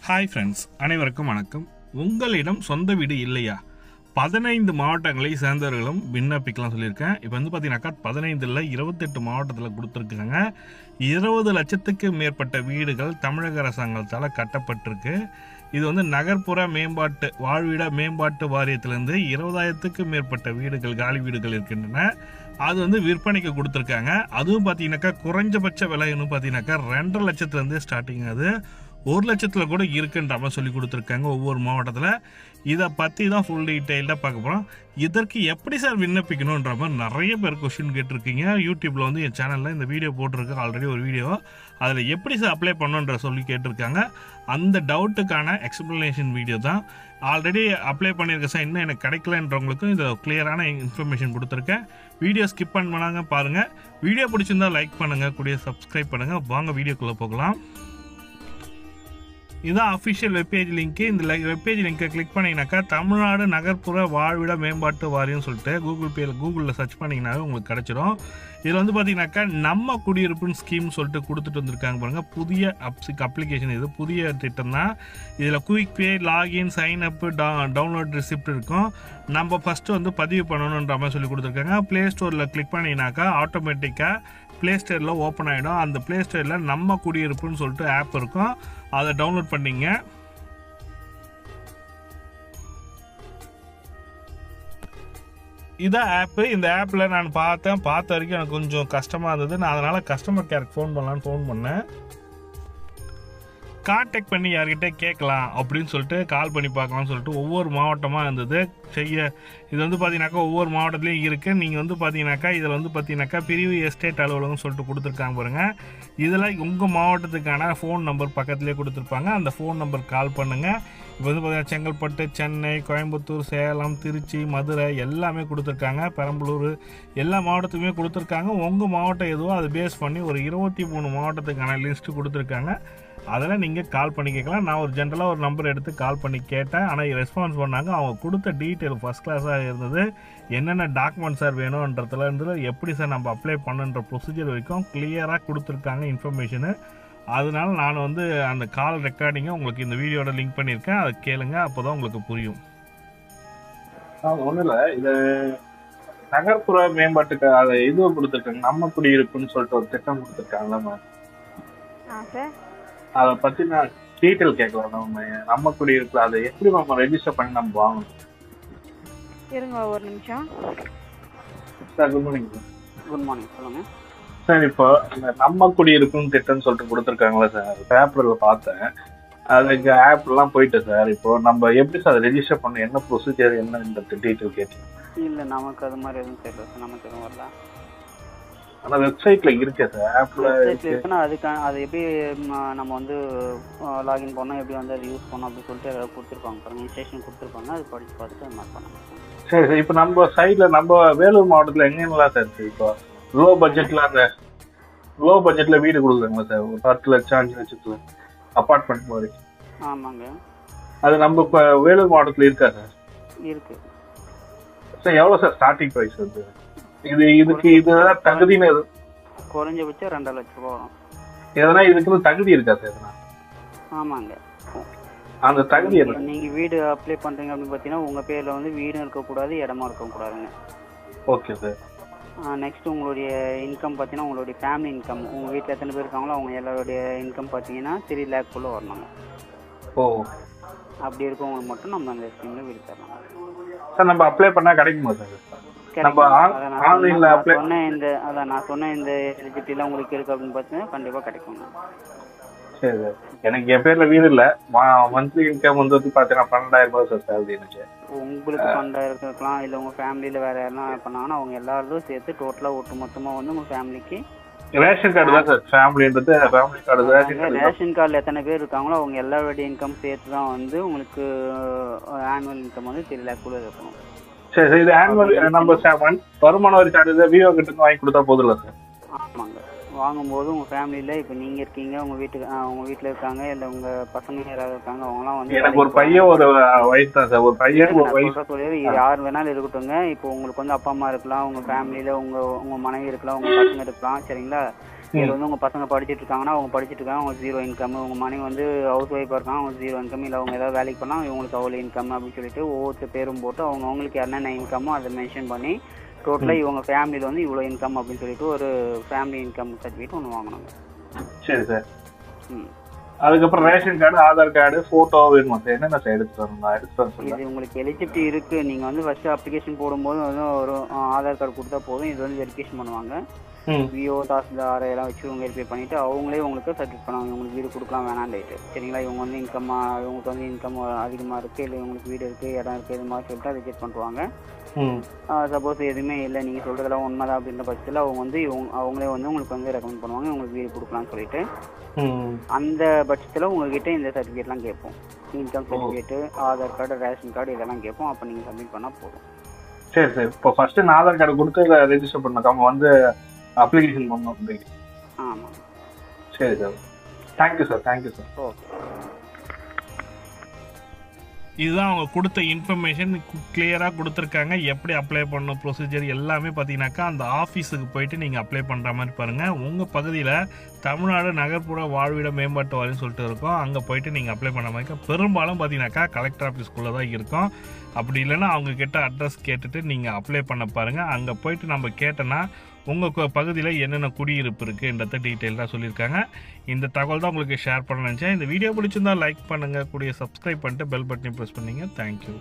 Hi friends, அனைவருக்கும் வணக்கம். உங்களிடம் சொந்த வீடு இல்லையா? 15 மாவட்டங்களை சேர்ந்தவர்களும் விண்ணப்பிக்கலாம் சொல்லியிருக்கேன். இப்போ வந்து பார்த்தீங்கன்னாக்கா 15 28 மாவட்டத்தில் கொடுத்துருக்காங்க. 20 லட்சத்துக்கு மேற்பட்ட வீடுகள் தமிழக அரசாங்கத்தால் கட்டப்பட்டிருக்கு. இது வந்து நகர்ப்புற மேம்பாட்டு வாழ்விட மேம்பாட்டு வாரியத்திலேருந்து 20,000த்துக்கு மேற்பட்ட வீடுகள் காலி வீடுகள் இருக்கின்றன. அது வந்து விற்பனைக்கு கொடுத்துருக்காங்க. அதுவும் பார்த்தீங்கன்னாக்கா குறைஞ்சபட்ச விலைன்னு பார்த்தீங்கன்னாக்கா 2.5 லட்சத்துலேருந்து ஸ்டார்டிங். அது 1 லட்சத்தில் கூட இருக்குன்ற மாதிரி சொல்லி கொடுத்துருக்காங்க ஒவ்வொரு மாவட்டத்தில். இதை பற்றி தான் ஃபுல் டீட்டெயில்டாக பார்க்க போகிறோம். இதற்கு எப்படி சார் விண்ணப்பிக்கணுன்ற மாதிரி நிறைய பேர் கொஸ்டின் கேட்டிருக்கீங்க. யூடியூப்பில் வந்து என் சேனலில் இந்த வீடியோ போட்டிருக்கு, ஆல்ரெடி ஒரு வீடியோ. அதில் எப்படி சார் அப்ளை பண்ணணுன்ற சொல்லி கேட்டிருக்காங்க. அந்த டவுட்டுக்கான எக்ஸ்ப்ளனேஷன் வீடியோ தான். ஆல்ரெடி அப்ளை பண்ணியிருக்க சார், இன்னும் எனக்கு கிடைக்கலன்றவங்களுக்கும் இதில் கிளியரான இன்ஃபர்மேஷன் கொடுத்துருக்கேன். வீடியோ ஸ்கிப் பண்ணாங்க பாருங்கள். வீடியோ பிடிச்சிருந்தா லைக் பண்ணுங்கள், கூடிய சப்ஸ்கிரைப் பண்ணுங்கள். வாங்க வீடியோக்குள்ளே போகலாம். இதுதான் அஃபிஷியல் வெப்பேஜ் லிங்க்கு. இந்த வெப்பேஜ் லிங்க்கை கிளிக் பண்ணிங்கனாக்கா தமிழ்நாடு நகர்ப்புற வாழ்விட மேம்பாட்டு வாரியம்னு சொல்லிட்டு கூகுளில் சர்ச் பண்ணிங்கனாவே உங்களுக்கு கிடச்சிரும். இதில் வந்து பார்த்தீங்கன்னாக்கா நம்ம குடியிருப்புன்னு ஸ்கீம் சொல்லிட்டு கொடுத்துட்டு வந்திருக்காங்க பாருங்கள். புதிய அப்ளிகேஷன், இது புதிய திட்டம் தான். இதில் குயிக் பே, லாகின், சைன் அப்பு, டவுன்லோட் ரிசிப்ட் இருக்கும். நம்ம ஃபஸ்ட்டு வந்து பதிவு பண்ணணுன்ற மாதிரி சொல்லி கொடுத்துருக்காங்க. ப்ளே ஸ்டோரில் கிளிக் பண்ணிங்கனாக்கா ஆட்டோமேட்டிக்காக ப்ளே ஸ்டோரில் ஓப்பன் ஆகிடும். அந்த ப்ளே ஸ்டோரில் நம்ம குடியிருப்புன்னு சொல்லிட்டு ஆப் இருக்கும். அதை டவுன்லோட் பண்ணிங்க. இதான் ஆப்பு. இந்த ஆப்பில் நான் பார்த்த வரைக்கும் எனக்கு கொஞ்சம் கஷ்டமாக இருந்தது. நான் அதனால் கஸ்டமர் கேருக்கு ஃபோன் பண்ணேன். கான்டாக்ட் பண்ணி யார்கிட்ட கேட்கலாம் அப்படின்னு சொல்லிட்டு கால் பண்ணி பார்க்கலாம்னு சொல்லிட்டு ஒவ்வொரு மாவட்டமாக இருந்தது செய்ய. இது வந்து பார்த்தீங்கன்னாக்கா ஒவ்வொரு மாவட்டத்துலேயும் இருக்குது. நீங்கள் வந்து பார்த்தீங்கன்னாக்கா இதில் வந்து பார்த்தீங்கன்னாக்கா பிரிவு எஸ்டேட் அலுவலகம் சொல்லிட்டு கொடுத்துருக்காங்க பாருங்கள். இதில் உங்கள் மாவட்டத்துக்கான ஃபோன் நம்பர் பக்கத்துலேயே கொடுத்துருப்பாங்க. அந்த ஃபோன் நம்பர் கால் பண்ணுங்கள். இப்போ வந்து பார்த்தீங்கன்னா செங்கல்பட்டு, சென்னை, கோயம்புத்தூர், சேலம், திருச்சி, மதுரை எல்லாமே கொடுத்துருக்காங்க. பெரம்பலூர் எல்லா மாவட்டத்துக்குமே கொடுத்துருக்காங்க. உங்கள் மாவட்டம் எதுவோ அதை பேஸ் பண்ணி ஒரு 23 மாவட்டத்துக்கான லிஸ்ட்டு கொடுத்துருக்காங்க. அதில் நீங்கள் கால் பண்ணி கேட்கலாம். நான் ஒரு ஜென்ரலாக ஒரு நம்பர் எடுத்து கால் பண்ணி கேட்டேன். ஆனால் ரெஸ்பான்ஸ் பண்ணாங்க. அவங்க கொடுத்த டீட்டெயில் ஃபஸ்ட் கிளாஸாக இருந்தது. என்னென்ன டாக்குமெண்ட் சார் வேணுன்றதுல இருந்து எப்படி சார் நம்ம அப்ளை பண்ணுன்ற ப்ரொசீஜர் வரைக்கும் கிளியராக கொடுத்துருக்காங்க இன்ஃபர்மேஷனு. அதனால நான் வந்து அந்த கால் ரெக்கார்டிங்கை உங்களுக்கு இந்த வீடியோட லிங்க் பண்ணியிருக்கேன். அதை கேளுங்க, அப்போ தான் உங்களுக்கு புரியும். ஒன்றும் இல்லை, இது நகர்ப்புற மேம்பாட்டுக்கு அதை இது கொடுத்துருக்காங்க. நம்ம குடியிருப்புன்னு சொல்லிட்டு ஒரு திட்டம் கொடுத்துருக்காங்களா? அதை பற்றி நான் டீட்டெயில் கேட்கலாம். நம்ம குடியிருப்பு அதை எப்படி நம்ம ரெஜிஸ்டர் பண்ணி நம்ம வாங்கணும்? இருங்க ஒரு நிமிஷம். Sir good morning. Good morning, சொல்லுங்க சார். இப்போ இந்த நம்ம குடியிருப்புன்னு திட்டம்னு சொல்லிட்டு கொடுத்துருக்காங்களா சார்? பேப்பரில் பார்த்தேன். அதுக்கு ஆப்லாம் போயிட்டு சார். இப்போ நம்ம எப்படி சார் ரெஜிஸ்டர் பண்ண, என்ன ப்ரொசீஜர், என்னன்ற டீட்டெயில் கேட்கலாம். இல்லை, நமக்கு அது மாதிரி எதுவும் தெரியல சார். நமக்கு எதுவும் வரல. ஆனால் வெப்சைட்டில் இருக்கே சார், ஆப்பில் இருக்குன்னா அதுக்கான அது எப்படி நம்ம வந்து லாகின் பண்ணோம், எப்படி வந்து அதை யூஸ் பண்ணோம் அப்படின்னு சொல்லிட்டு அதை கொடுத்துருப்பாங்க பாருங்க. இன்ஸ்ட்ரக்ஷன் கொடுத்துருப்பாங்க. அது படித்து பார்த்துட்டு அது மாதிரி பண்ணலாம். சரி சார். இப்போ நம்ம சைடில் நம்ம வேலூர் மாவட்டத்தில் எங்கெங்கெல்லாம் சார் இருக்குது? இப்போ லோ பட்ஜெட்டில் வீடு கொடுக்குறாங்களா சார்? ஒரு 10 லட்சம் 5 லட்சத்தில் அப்பார்ட்மெண்ட் மாதிரி. ஆமாங்க. அது நம்ம இப்போ வேலூர் மாவட்டத்தில் இருக்கா சார்? இருக்கு சார். எவ்வளோ சார் ஸ்டார்டிங் ப்ரைஸ் வந்து? இதுக்கு இதுதான் தகுதின்னு எது? குறைஞ்சபட்சம் 2 லட்சம் ரூபா வரும். எதனா இதுக்குன்னு தகுதி இருக்கா சார்? எதனா? ஆமாங்க. அந்த தகுதி என்ன? நீங்கள் வீடு அப்ளை பண்ணுறீங்க அப்படின்னு பார்த்தீங்கன்னா உங்கள் பேரில் வந்து வீடும் இருக்கக்கூடாது, இடமா இருக்கக்கூடாதுங்க. Okay sir. நெக்ஸ்ட் உங்களுடைய இன்கம் பார்த்தீங்கன்னா உங்களுடைய ஃபேமிலி இன்கம், உங்கள் வீட்டில் எத்தனை பேர் இருக்காங்களோ அவங்க எல்லாருடைய இன்கம் பார்த்தீங்கன்னா 3 லேக்குள்ளே வரணுங்க. ஓ, அப்படி இருக்கவங்களுக்கு மட்டும் நம்ம அந்த ஸ்கீமில் வீடு தரலாம் சார். நம்ம அப்ளை பண்ணால் கிடைக்குமா சார்? நம்ம ஆன்லைனில் அப்ளை நான் சொன்ன இந்த எலிஜிபிலிட்டிலாம் உங்களுக்கு இருக்குது அப்படின்னு பார்த்தீங்கன்னா கண்டிப்பாக கிடைக்குங்க. சரி சார். எனக்கு என் பேரில் வீடு இல்லை. மந்த்லி இன்கம் வந்து பார்த்தீங்கன்னா 12,000 ரூபாய் சார் சேலரி எனக்கு. உங்களுக்கு 12,000 இருக்கலாம். இல்லை உங்கள் ஃபேமிலியில் வேறு யாரெல்லாம் பண்ணாங்கன்னா அவங்க எல்லாரும் சேர்த்து டோட்டலாக ஒட்டு மொத்தமாக வந்து உங்கள் ஃபேமிலிக்கு ரேஷன் கார்டு தான் சார். ஃபேமிலின்றது ஃபேமிலி கார்டு. ரேஷன் கார்டில் எத்தனை பேர் இருக்காங்களோ அவங்க எல்லாருடைய இன்கம் சேர்த்து தான் வந்து உங்களுக்கு ஆனுவல் இன்கம் வந்து 3 லேக்குள்ளே இருக்கணும். சரி சார். இது ஆனுவல் நம்ம வருமான வரி சார்ஜ் விவோ கிட்ட வாங்கி கொடுத்தா போதும் இல்லை சார்? ஆமாங்க. வாங்கும்போது உங்கள் ஃபேமிலியில் இப்போ நீங்கள் இருக்கீங்க, உங்கள் வீட்டில் இருக்காங்க, இல்லை உங்கள் பசங்க யாராவது இருக்காங்க, அவங்களாம் வந்து எனக்கு ஒரு பையன் ஒரு வயசு தான் சார். ஒரு பையன் ஒரு வயசு யார் வேணாலும் இருக்கட்டுங்க. இப்போ உங்களுக்கு வந்து அப்பா அம்மா இருக்கலாம், உங்கள் ஃபேமிலியில் உங்கள் மனைவி இருக்கலாம், உங்கள் பசங்க இருக்கலாம், சரிங்களா? இதில் வந்து உங்கள் பசங்க படிச்சுட்டு இருக்காங்கன்னா அவங்க படிச்சுட்டு இருக்காங்க, அவங்களுக்கு 0 இன்கம். உங்கள் மனைவி வந்து ஹவுஸ் ஒய்ஃபாக இருக்காங்க, அவங்களுக்கு 0 இன்கம். இல்லை அவங்க ஏதாவது வேலைக்கு பண்ணால் இவங்களுக்கு அவ்வளோ இன்கம் அப்படின்னு சொல்லிட்டு ஒவ்வொருத்தர் பேரும் போட்டு அவங்களுக்கு என்னென்ன இன்கமோ அதை மென்ஷன் பண்ணி டோட்டலாக இவங்க ஃபேமிலியில் வந்து இவ்வளோ இன்கம் அப்படின்னு சொல்லிட்டு ஒரு ஃபேமிலி இன்கம் சர்டிஃபிகேட் ஒன்று வாங்கணுங்க. சரி சார். அதுக்கப்புறம் ration card, Aadhaar card, photo வேணுமா சார்? என்னென்ன சார் எடுத்துட்டு வரணும்? இது உங்களுக்கு எலிஜிபிலிட்டி இருக்குது. நீங்கள் வந்து ஃபஸ்ட்டு அப்ளிகேஷன் போடும்போது வந்து ஒரு ஆதார் கார்டு கொடுத்தா போதும். இது வந்து வெரிஃபிகேஷன் பண்ணுவாங்க. விஓ தாசில்தார் எல்லாம் வச்சு இவங்க வெரிஃபை பண்ணிவிட்டு அவங்களே உங்களுக்கு சர்டிஃபிகேட் பண்ணுவாங்க. இவங்களுக்கு வீடு கொடுக்கலாம் வேணான்ட்டு. சரிங்களா? இவங்க வந்து இவங்களுக்கு வந்து இன்கம் அதிகமாக இருக்குது, இல்லை இவங்களுக்கு வீடு இருக்குது, இடம் இருக்குது, இது மாதிரி சொல்லிட்டு ரிஜெக்ட் பண்ணுவாங்க. சப்போஸ் எதுவுமே இல்லை, நீங்கள் சொல்கிறதெல்லாம் உண்மைதான் அப்படின்ற பட்சத்தில் அவங்க வந்து அவங்களே வந்து உங்களுக்கு வந்து ரெக்கமெண்ட் பண்ணுவாங்க உங்களுக்கு வீடு கொடுக்கலாம்னு சொல்லிட்டு. அந்த பட்சத்தில் உங்ககிட்ட இந்த சர்டிஃபிகேட்லாம் கேட்போம். Income certificate, Aadhaar card, ration card இதெல்லாம் கேட்போம். அப்போ நீங்கள் சப்மிட் பண்ணால் போதும். சரி சார். இப்போ ஃபர்ஸ்ட் நான் ஆதார் கார்டு கொடுத்து ரெஜிஸ்டர் பண்ணாங்க, அவங்க வந்து அப்ளிகேஷன் பண்ணணும் அப்படின்னு. ஆமாம். சரி sir. Thank you sir. Thank you sir. Okay. இதுதான் அவங்க கொடுத்த இன்ஃபர்மேஷன், கிளியராக கொடுத்துருக்காங்க. எப்படி அப்ளை பண்ணணும், ப்ரொசீஜர் எல்லாமே பார்த்தீங்கன்னாக்கா அந்த ஆஃபீஸுக்கு போயிட்டு நீங்கள் அப்ளை பண்ணுற மாதிரி பாருங்கள். உங்கள் பகுதியில் தமிழ்நாடு நகர்ப்புற வாழ்விட மேம்பாட்டு வாரியம் சொல்லிட்டு இருக்கோம், அங்கே போயிட்டு நீங்கள் அப்ளை பண்ண மாதிரி பெரும்பாலும் பார்த்தீங்கன்னாக்கா கலெக்டர் ஆஃபீஸ்க்குள்ளே தான் இருக்கும். அப்படி இல்லைன்னா அவங்கக்கிட்ட அட்ரஸ் கேட்டுட்டு நீங்கள் அப்ளை பண்ண பாருங்கள். அங்கே போயிட்டு நம்ம கேட்டோன்னா உங்கள் பகுதியில் என்னென்ன குடியிருப்பு இருக்குன்றத டீட்டெயிலாக சொல்லியிருக்காங்க. இந்த தகவல் தான் உங்களுக்கு ஷேர் பண்ண நினச்சேன். இந்த வீடியோ பிடிச்சிருந்தால் லைக் பண்ணுங்கள், கூடிய சப்ஸ்கிரைப் பண்ணிட்டு பெல் பட்டனை ப்ரெஸ் பண்ணிங்க. தேங்க்யூ.